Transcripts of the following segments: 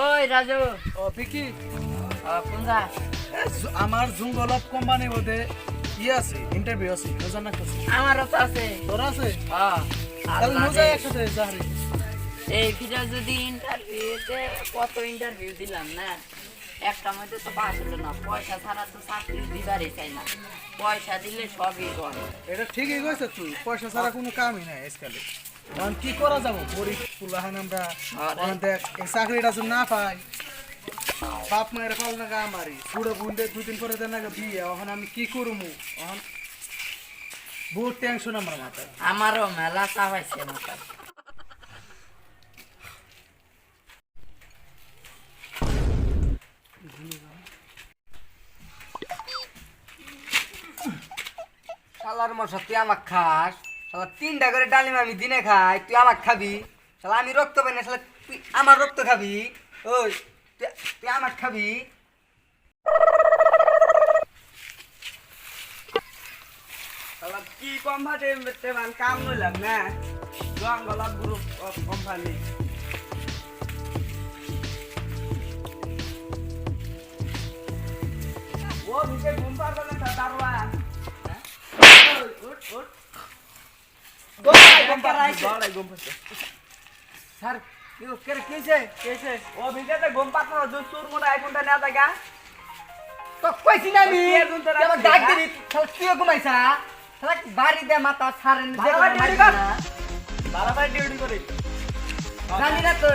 ওই রাজু ও পিকি কোনটা আমার জুঙ্গলত কোম্পানি বলতে আছে ইন্টারভিউ আছে বুঝা না কিছু আমারও তো আছে তোর আছে হ্যাঁ তাহলে মজা একসাথে যাহারি এই ভিডিও যদি ইন্টারভিউতে কত ইন্টারভিউ দিলাম না একটা মধ্যে তো পাস হলো না পয়সা ছাড়া তো চাকরি দিবারই চাই না পয়সা দিলে সবই করে এটা ঠিকই কইছ তুই পয়সা ছাড়া কোনো কামই নাই আজকাল এখন কি করা যাব গরিব পুলাহান আমরা এখন দেখ এই চাকরিটা যদি না পাই বাপ মায়ের পাল না গা মারি পুরো বুনতে 2 দিন পরে দেন না বিয়ে এখন আমি কি করবো এখন বহুত টেনশন আমার মাথায় আমারও মেলা চাপ আছে মাথায় শালার মশা তুই আমাক খাস শালা 3টা করে ডালিম আমি দিনে খাই তুই আমাক খাবি শালা আমি রক্ত পাই না শালা তুই আমার রক্ত খাবি ওই তুই আমাক খাবি শালা কি কোম্পানি কাম নইলাম না জঙ্গলত গ্রুপ অফ কোম্পানি ও নিচে ঘুম পারবে না দারোয়ান স্যার কেছে ও ভিডিওতে ঘুম পাচ্ছে না জোর সুর মোটা আইফোনটা না জায়গা তো কইছি না আমি আমার ডাক দিবি তুইও ঘুমাইছা শালা বাড়ি দে মাথা ছাড়েন যে বারবার ডিউটি করে জানি না তো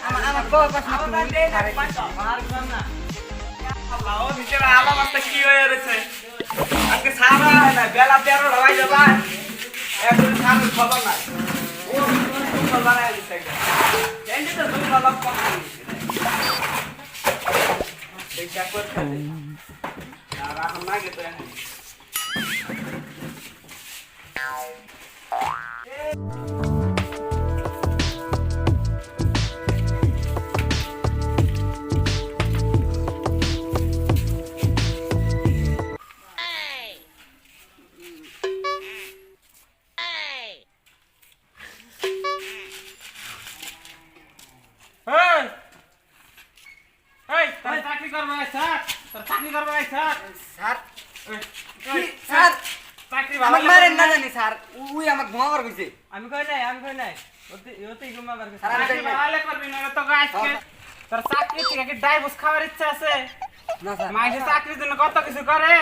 আমার কো পাস না তুই আর ঘুম না আল্লাহ নিচে আলা মাস্তা কি হয়ে রয়েছে আজকে সারা না বেলা 13টা বাজে যাবা এখন সারা খবর নাই ও খবর বানাই দিছে এন্ড তো দুই বাবা কম এই চাকর খাবে আর এখন না গেছে এখন স্যার আমাকে মারেন না জানি স্যার উই আমাকে ঘুমাবার কইছে আমি কই নাই ওতেই ঘুমাবার স্যার আমি চাকরি ভালো করবি না তো আজকে তোর চাকরি থেকে কি ডাইভোর্স খাওয়ার ইচ্ছা আছে না স্যার মাইসে চাকরির জন্য কত কিছু করে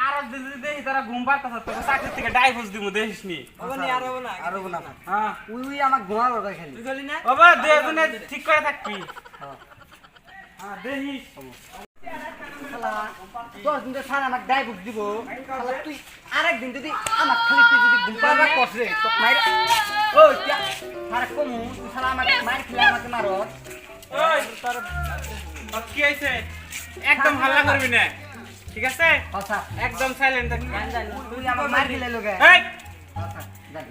আর যদি দেখি তারা ঘুম পারতাছ তোকে চাকরি থেকে ডাইভোর্স দিমু দেখিস নি হবে না আর হবে না আর হবে না হ্যাঁ উই আমাকে ঘুমাবার কই খালি তুই বলি না বাবা দুজনে ঠিক করে থাকবি হ্যাঁ দেখিস শালা 10 দিন স্যার আমাকে ডাইভোর্স দিব শালা তুই আরেকদিন যদি আমাকে খালি তুই যদি ঘুম পারবা করছে তো মাইরা ওই স্যার কমু তুই শালা আমাকে মার খেলে আমাকে মারো ওই তোর কি হইছে একদম হাল্লা করবি না ঠিক আছে আচ্ছা একদম সাইলেন্ট থাকবি তুই আমাকে মার খেলে লোকে এই আচ্ছা যাই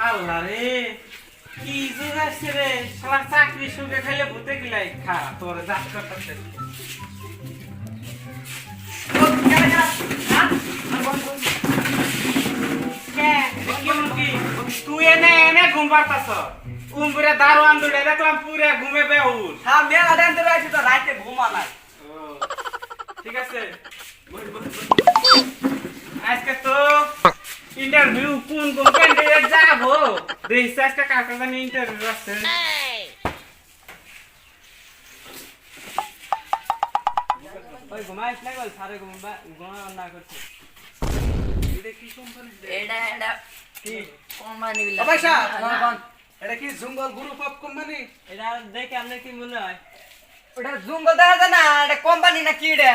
আল্লাহ রে কি যুগ আসছে রে শালা চাকরি সুখে খাইলে ভূতে গিলাই খা তোর জাত করতেছে তুই এনে এনে ঘুম পারতাছ উমপুরে দারোয়ান দুড়ে দেখলাম পুরে ঘুমে বেউল হ্যাঁ মেলা টাইম ধরে আছি তো রাতে ঘুমা নাই ঠিক আছে আজকে তো ইন্টারভিউ কোন কোন ক্যান্ডিডেট যাবো দেখিস আজকে কার কার জানি ইন্টারভিউ আছে ওই ঘুমাইস না বল সারে ঘুমা না করছে এটা কি কোম্পানি পয়সা এটা কি জঙ্গল গ্রুপ অফ কোম্পানি এটা দেখে আপনার কি মনে হয় ওটা জঙ্গল দেখা যায় না এটা কোম্পানি না কি এটা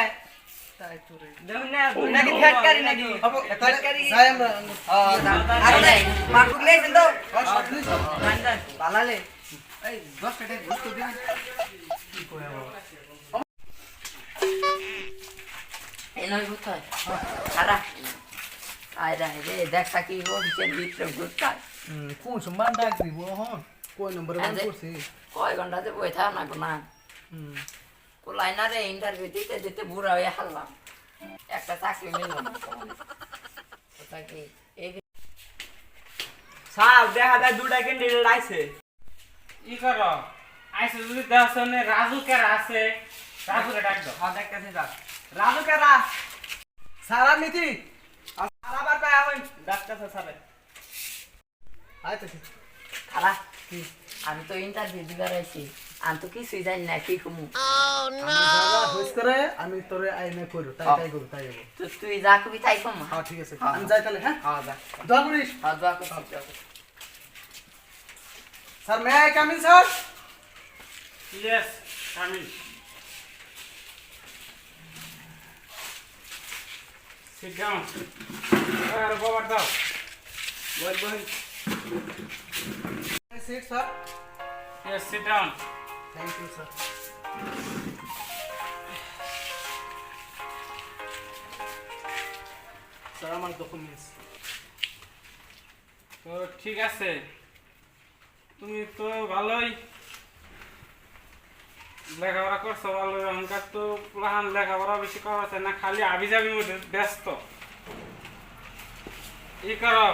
দেখুন না ওটা কি ফ্যাক্টরি নাকি ফ্যাক্টরি যাই আমরা আরে নাই মার্কুট নেছেন তো বালালে এই 10 টাকা ঘুরতে দিন কি কয় এই নয় কোথায় আরা আয়রা রে দেখা কি অফিসের ভিতরে ঘুরতায় কোন সম্মান ডাক দিব হন কয় নম্বরে মান করছি কয় ঘন্টাতে বই থাক না না কোলাই না রে ইন্টারভিউ দিতে দিতে বুড়া হয়ে হারলাম একটা চাকরি মিলল না চাকরি এই স্যার দেখা যায় দুটা ক্যান্ডিডেট আইছে ই করো আইসে যদি দর্শনে রাজু কেরা আছে রাজুরে ডাক দাও হ্যাঁ দেখতেছি স্যার রাজু কেরা স্যার আর নীতি স্যার আবার কয় হই ডাক্তার স্যার আইতেছি খালা আমি তো ইন্টারভিউ দিবার আইছি আমি তো কিছুই জানি না কি কমু হইস করে আমি তোরে আইনে কইরো তাই তাই করু তাই হবো তো তুই যা কবি তাই কম হ্যাঁ ঠিক আছে আমি যাই তাহলে হ্যাঁ হ্যাঁ যা দোয়া করিস হ্যাঁ দোয়া করছি sir may I come in sir yes আমি সিট ডাউন আর বাবা দাও বল বল sit sir yes sit down thank you sir sir আমার ডকুমেন্টস তো ঠিক আছে তুমি তো ভালোই লেখাপড়া করছো ভালো এখনকার তো প্লান লেখাপড়া বেশি করা আছে না খালি আবি যাবি মধ্যে ব্যস্ত ই করো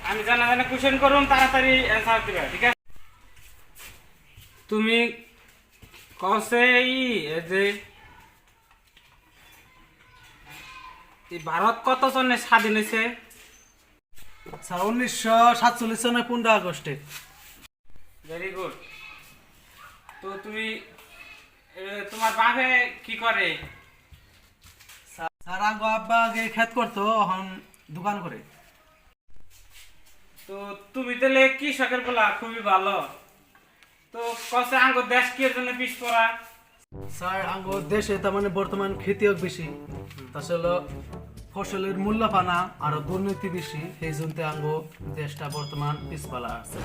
আমি জানা জানা কোশ্চেন করুন তাড়াতাড়ি অ্যান্সার দিবে ঠিক আছে তুমি কসে এই যে এই ভারত কত সনে স্বাধীন হয়েছে স্যার 1947 সনে 15 আগস্টে ভেরি গুড তো তুমি তোমার বাপে কি করে স্যার আঙ্গো আব্বা আগে খেত করতো এখন দোকান করে তো তুমি তাহলে কি শখের বলা খুবই ভালো তো কসে আঙ্গ দেশ কি এর জন্য পিছ পড়া স্যার আঙ্গো দেশে তার মানে বর্তমান খেতিয়ক বেশি তাছাড়া ফসলের মূল্য পানা আর দুর্নীতি বেশি সেই জন্য আঙ্গো দেশটা বর্তমান পিছপালা আছে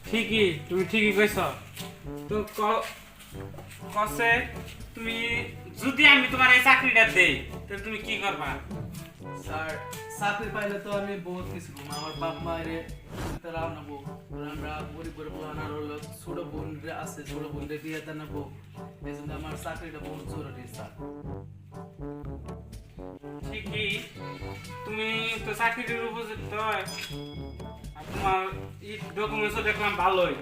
ঠিকই তুমি ঠিকই কইছ তো কসে তুমি যদি আমি তোমার এই চাকরিটা দেই তাহলে তুমি কি করবা স্যার চাকরি পাইলে তো আমি বহুত কিছু করবো আমার বাপ মায়ের তারাও নেবো আমরা গরিব গরিব আনার হলো ছোট বোন আছে ছোট বোনদের বিয়ে তা নেবো এই জন্য আমার চাকরিটা বহুত জরুরি স্যার ঠিকই তুমি তো চাকরির উপযুক্ত আর তোমার এই ডকুমেন্টসও দেখলাম ভালোই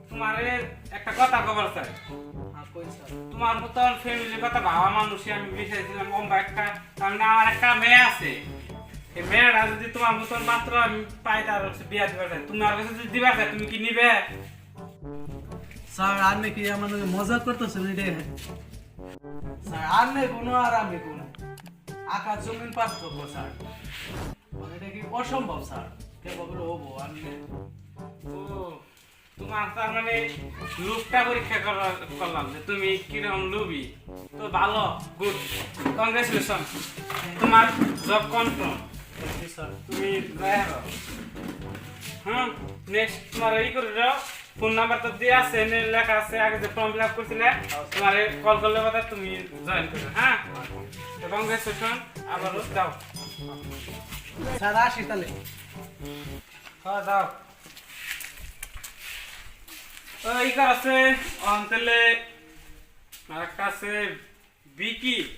তোমার একটা কথা খবর চাই হ্যাঁ কই স্যার তোমার মতন ফ্যামিলির কথা ভাবা মানুষই আমি বিষয়েছিলাম লম্বা একটা তার মানে আমার একটা মেয়ে আছে এই মেয়েটা যদি তোমার মতন মাত্র আমি পাই তার বিয়া দিবার চাই তোমার কাছে যদি দিবার চাই তুমি কি নিবে স্যার আর নাকি আমার মজা করতেছেন রে স্যার আর নেই কোনো আর আমি কোনো আকাশ জমিন পার্থক্য স্যার মানে এটা কি অসম্ভব স্যার কেবল হবো আমি ও তোমার তার মানে লুকটা পরীক্ষা করলাম যে তুমি কিরকম লুবি তো ভালো গুড কংগ্রেচুলেশন তোমার জব কনফার্ম স্যার তুমি যাই হোক হ্যাঁ নেক্সট তোমার এই করে দাও ফোন নাম্বার তো দিয়ে আছে লেখা আছে আগে যে ফর্ম ফিল আপ করছিলে তোমার কল করলে কথা তুমি জয়েন করবে হ্যাঁ তো কংগ্রেচুলেশন আবার দাও স্যার আসি তাহলে হ্যাঁ দাও এই কার আছে অন্তলে আর একটা আছে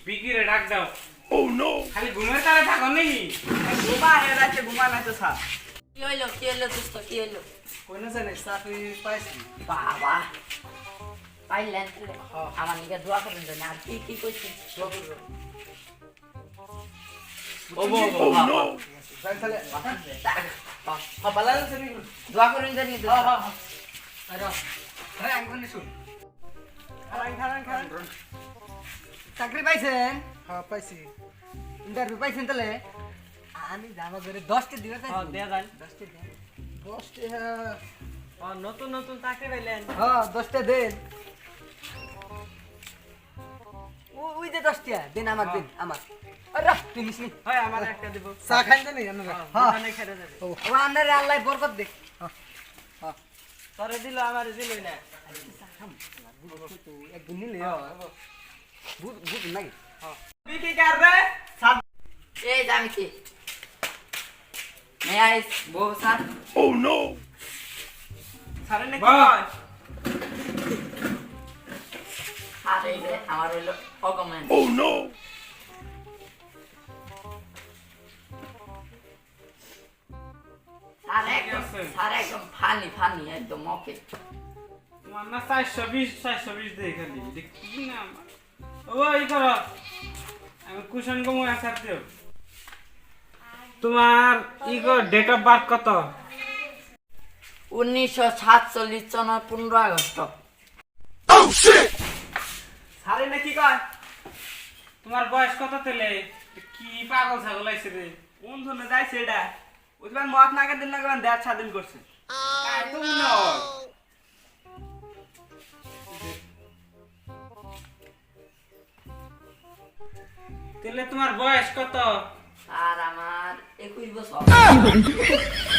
বিকি রে ডাক দাও ও নো খালি ঘুমের তারে থাকো নেই ঘুমা হে রাতে ঘুমা না তো স্যার কি হইলো দোস্ত কি হইলো কই না জানিস চাকরি পাইছি বাবা পাইলেন আমার নিকে দোয়া করেন জানি আর কি কি কইছি ও নো যাই তাহলে হ্যাঁ ভালো আছে নি দোয়া করেন জানি হ্যাঁ হ্যাঁ আরে হ্যাঁ আমি শুন খারান চাকরি পাইছেন হ্যাঁ পাইছি ইন্টারভিউ পাইছেন তাহলে আমি যাবো করে 10টা দিবে তাই দেয়া যান 10টা দেন 10 টা নতুন নতুন চাকরি পাইলেন হ্যাঁ 10টা দেন ওই যে 10টা দেন আমার দেন আমার আরে তুই নিস নি হয় আমার একটা দেব চা খাইন জানি আপনারা হ্যাঁ খেতে যাবে ও আপনার আল্লাহ বরকত দে হ্যাঁ তোরে দিল আমারে দিলই না একদিন নিলে বুঝ নাই বিকি কার রে এই জামি কি মে আইস বউ স্যার সারে নাকি বাহ। আর এই যে আমার হইলো অগমেন্ট স্যার একদম ফানি একদম ওকে। তোমার না 420 দিয়ে খালি কি না ওই করো আমি কুশন কমু আসার দিও। তোমার ডেট অফ বার্থ কত? 1947 সনের 15 আগস্ট। সারে না কি কয়? তোমার বয়স কত তেলে? কি পাগল ছাগল আইছে রে? কোন ধরনের যাইছে এটা? ওইবার মত নাকে দিন না কেন দেড় স্বাধীন করছে। তুমি নয় তেলে তোমার বয়স কত? আর আমার 21 বছর।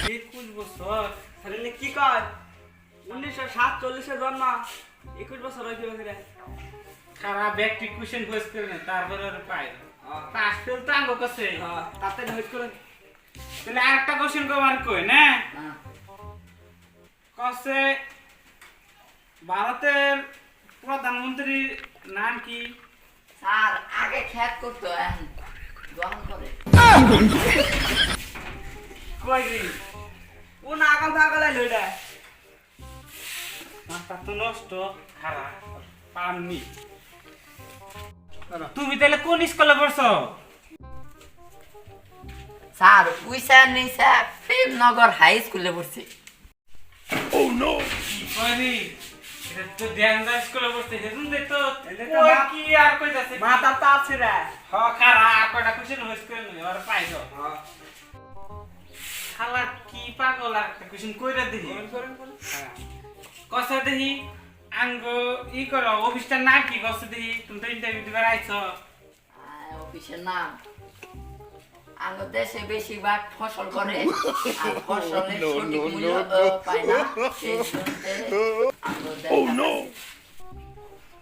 21 বছর। সারে না কি কয়? 1947 জন্ম 21 বছর হয়ে গেছে। খারাপ ব্যক্তি কুশন বয়স করে না তারপরে আর পাই পাস ফেল তো আঙ্গ কাছে তাতে হইত করে তাহলে আরেকটা কোশ্চেন কমার কই না হ্যাঁ। কসে ভারতের প্রধানমন্ত্রীর নাম কি? স্যার আগে খ্যাত করতো এখন গ্রহণ করে। কই রে কোন আগাম থাকলে লইডা মাথা তো নষ্ট খারাপ পামনি। তুমি তাহলে কোন স্কুলে পড়ছো? স্যার উইসা নিসা প্রেমনগর হাই স্কুলে পড়ছি। কই রে এটা তো দেয়াঙ্গা স্কুলে পড়ছে হেজুন দে তো এদের কই মা- কি আর কইতাছে মাথা তো আছে রে। হ খারাপ কয়টা কোশ্চেন হইছ করে নই আর পাইছো খালা কি পাগল আর একটা কোশ্চেন কইরা দেখি কসে দেখি আঙ্গ ই করো অফিসটার নাম কি কসে দেখি তুমি তো ইন্টারভিউ দিবার আইছো অফিসের নাম আমাদের দেশে বেশিরভাগ ফসল করে আর ফসলের সঠিক মূল্য পায় না সেই শুনতে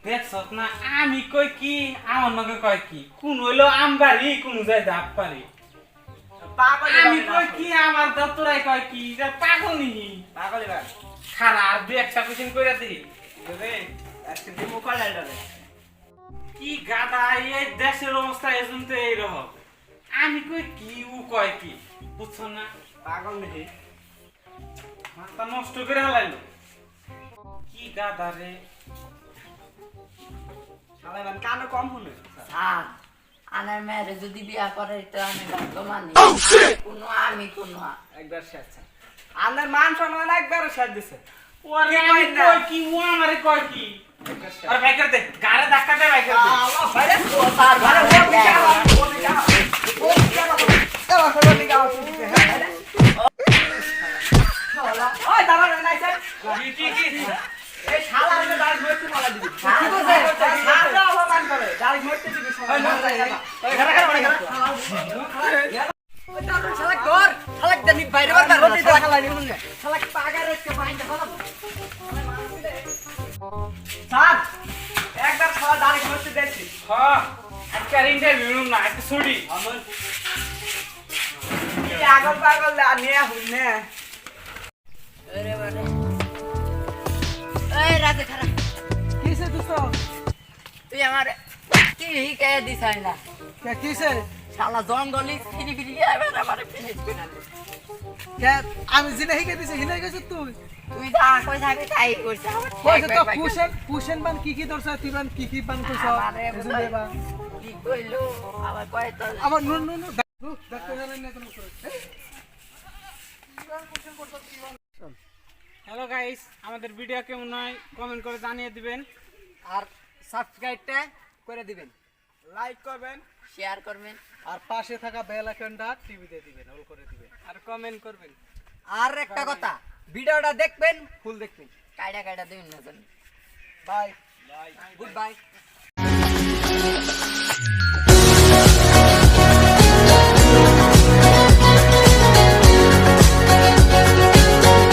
দেখছ না আমি কই কি আমার নগে কয় কি কোন হইলো আমবাড়ি কোন যায় দাপ পারি পাগল আমি কই কি আমার দত্তরাই কয় কি যে পাগল নি পাগল এবার খারাপ দুই একটা কোশ্চেন কইরা দিই রে আজকে দিমু কলাইডা রে। কি গাদা এই দেশের অবস্থা এজন্তে এইরকম আমি কই কি ও কয় কি বুঝছো না পাগল নাকি? মাথা নষ্ট করে হালাইলো কি গাদা রে শালা মান কানে কম শুনে। স্যার আনার মেয়েরে যদি বিয়া করে তো আমি ভাগ্য মানি আমি কোনো একবার শেষ। আন্দার মান সম্মান একবার শেষ দিছে। ওরে কি আমি কই না? কই কি ও আমারে কয় কি একবার শেষ। আর বাইকার দে গারে ধাক্কা দে বাইকার দে আল্লাহ ভাইরে ও স্যার আরে ভালো ও বিকাল ও বিকাল ও বিকাল এলা সবাই বিকাল শুনতে হ্যাঁ ওই দাঁড়া না স্যার কি এই শালা আমি ডাইরেক্ট মরতে মালা দিবি কি বলছে? শালা অপমান করে ডাইরেক্ট মরতে দিবি ওই না ওই ঘরে ঘরে ঘরে ওই দাঁড়া শালা কর শালা জানি বাইরে বার রতি তো শালা নি হুনে শালা পাগারে কে বাইন্দা ফলাবো স্যার একবার শালা ডাইরেক্ট মরতে দেখছি হ্যাঁ আজকে আর ইন্টারভিউ রুম না আজকে ছুটি কি আগল পাগল নিয়ে হুনে আরে বারে এই রাতে খারাপ কিসে দোস্ত তুই আমার কি হিকে দিছাই না কে কিসে শালা জঙ্গলি ফিরি ফিরি এবার আমারে ফিনিশ করে দিলি। কে আমি জিনে হিকে দিছি হিনে গেছিস তুই তুই যা কই থাকবি তাই করছিস আমার কইছে তো পুষেন বান কি ধরছ তুই বান কি বান কইছ আমারে বুঝলে বা কি কইলো আবার কয় তো আবার নো নো নো ডাক্তার জানেন না কোনো করে হ্যালো গাইস আমাদের ভিডিও কেমন হয় কমেন্ট করে জানিয়ে দিবেন আর সাবস্ক্রাইবটা করে দিবেন লাইক করবেন শেয়ার করবেন আর পাশে থাকা বেল আইকনটা টিভিতে দিবেন অল করে দিবেন আর কমেন্ট করবেন আর একটা কথা ভিডিওটা দেখবেন ফুল দেখবেন কাইডা দিন না জানি বাই গুড বাই